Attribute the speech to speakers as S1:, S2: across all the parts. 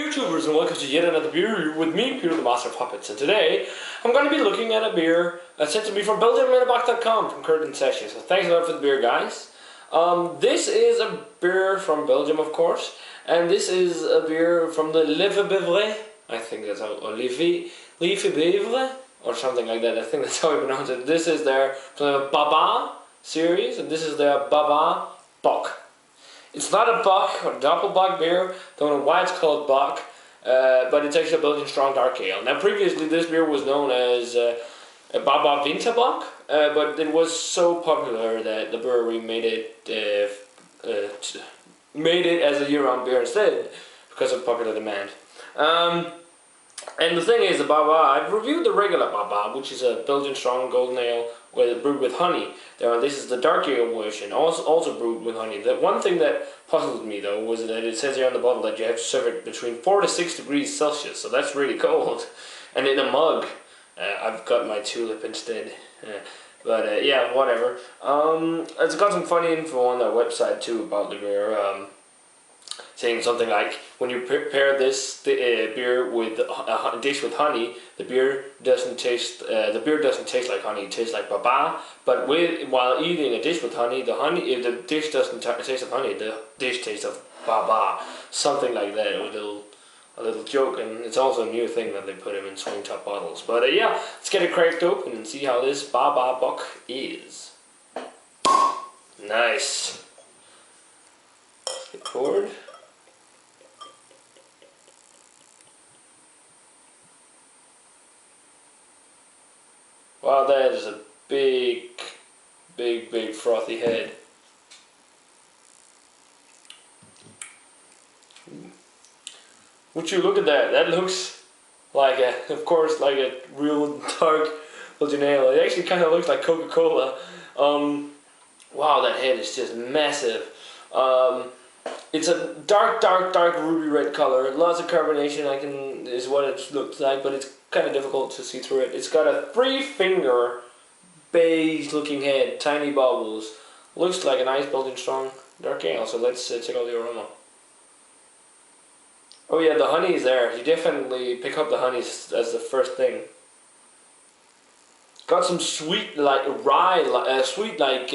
S1: YouTubers, and welcome to yet another beer review with me, Peter the Master of Puppets. And today, I'm going to be looking at a beer sent to me from Belgium.com from Curtin Sessions. So thanks a lot for the beer, guys. This is a beer from Belgium, of course, and this is a beer from the Lefebvre. I think that's how, or Lefebvre, or something like that. I think that's how you pronounce it. This is their Barbar series, and this is their Barbar Bok. It's not a Bock or Doppelbock beer, don't know why it's called Bock, but it's actually a Belgian strong dark ale. Now previously this beer was known as a Barbar Winterbock, but it was so popular that the brewery made it as a year-round beer instead, because of popular demand. And the thing is, the Barbar, I've reviewed the regular Barbar, which is a Belgian strong golden ale brewed with honey. This is the dark ale version, also brewed with honey. The one thing that puzzled me though was that it says here on the bottle that you have to serve it between 4 to 6 degrees Celsius, so that's really cold. And in a mug, I've got my tulip instead. But yeah, whatever. It's got some funny info on their website too about the beer. Saying something like, when you prepare this beer with a dish with honey, the beer doesn't taste like honey. It tastes like Barbar. But while eating a dish with honey, if the dish doesn't taste of honey, the dish tastes of Barbar. Something like that. A little joke, and it's also a new thing that they put them in swing top bottles. But yeah, let's get it cracked open and see how this Barbar Bok is. Nice. Get poured. Wow, that is a big frothy head. Would you look at that? That looks like of course, like a real dark Belgian ale. It actually kind of looks like Coca-Cola. Wow, that head is just massive. It's a dark ruby red color. Lots of carbonation is what it looks like, but it's kind of difficult to see through it. It's got a 3-finger beige looking head, tiny bubbles. Looks like a nice Belgian strong dark ale. So let's check out the aroma. Oh yeah, the honey is there. You definitely pick up the honey as the first thing. Got some sweet like rye, sweet like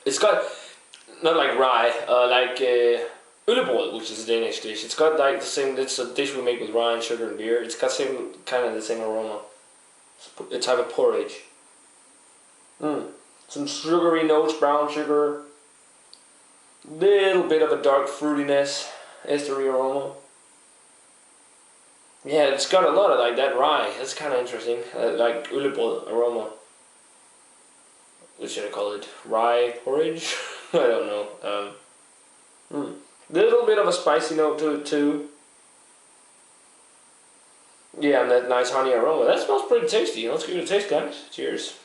S1: it's got not like rye, like Ulebrød, which is a Danish dish. It's got like the same. It's a dish we make with rye and sugar and beer. It's got kind of the same aroma. It's a type of porridge. Some sugary notes, brown sugar. Little bit of a dark fruitiness, estery aroma. Yeah, it's got a lot of like that rye. That's kind of interesting. Like Ulebrød aroma. What should I call it? Rye porridge? I don't know. Little bit of a spicy note to it too. Yeah, and that nice honey aroma. That smells pretty tasty. Let's give it a taste, guys. Cheers.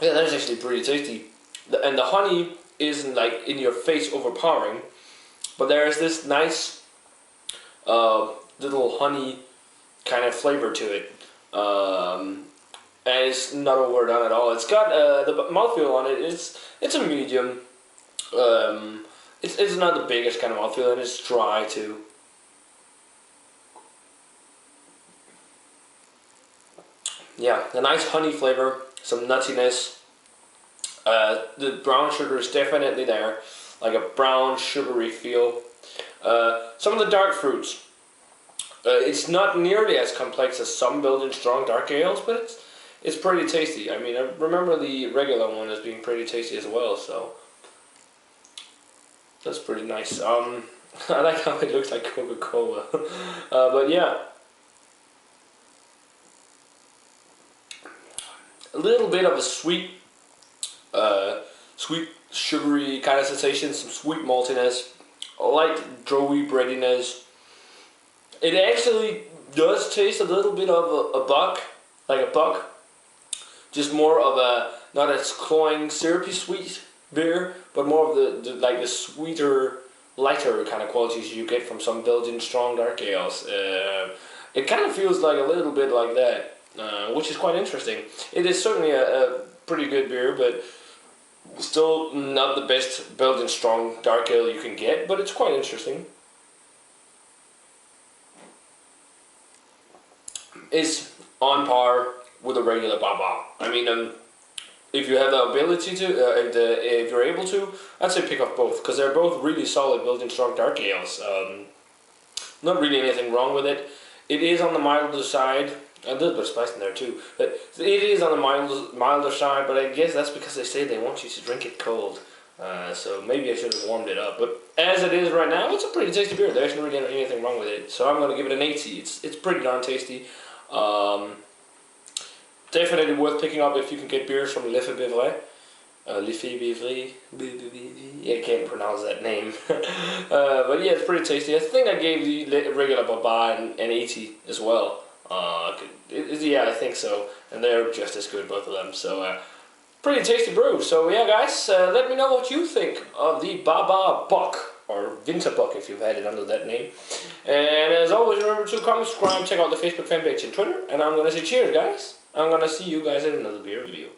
S1: Yeah, that is actually pretty tasty. And the honey isn't like in your face overpowering, but there is this nice little honey kind of flavor to it. And it's not overdone at all. It's got the mouthfeel on it. It's a medium. It's not the biggest kind of mouthfeel, and it's dry too. Yeah, a nice honey flavor, some nuttiness. The brown sugar is definitely there, like a brown sugary feel. Some of the dark fruits. It's not nearly as complex as some Belgian strong dark ales, but it's pretty tasty. I mean, I remember the regular one as being pretty tasty as well, so that's pretty nice. I like how it looks like Coca-Cola. But yeah, a little bit of a sweet sugary kind of sensation, some sweet maltiness, a light doughy breadiness. It actually does taste a little bit of a Bock, like a Bock. Just more of a, not as cloying, syrupy sweet beer, but more of the sweeter, lighter kind of qualities you get from some Belgian strong dark ales. It kind of feels like a little bit like that, which is quite interesting. It is certainly a pretty good beer, but still not the best Belgian strong dark ale you can get, but it's quite interesting. It's on par with a regular Barbar. I mean, if you have the ability to, if you're able to, I'd say pick up both, because they're both really solid Belgian strong dark ales. Not really anything wrong with it. It is on the milder side. A little bit of spice in there too, but it is on the milder side. But I guess that's because they say they want you to drink it cold. So maybe I should have warmed it up. But as it is right now, it's a pretty tasty beer. There isn't really anything wrong with it. So I'm going to give it an 80. It's pretty darn tasty. Definitely worth picking up if you can get beers from Lefebvre. Lefebvre. I can't pronounce that name. But yeah, it's pretty tasty. I think I gave the regular Barbar an 80 as well. Yeah, I think so. And they're just as good, both of them. So, pretty tasty brew. So yeah, guys, let me know what you think of the Barbar Bok, or Winterbock if you've had it under that name. And as always, remember to comment, subscribe, check out the Facebook fan page and Twitter. And I'm going to say cheers, guys. I'm going to see you guys in another beer review.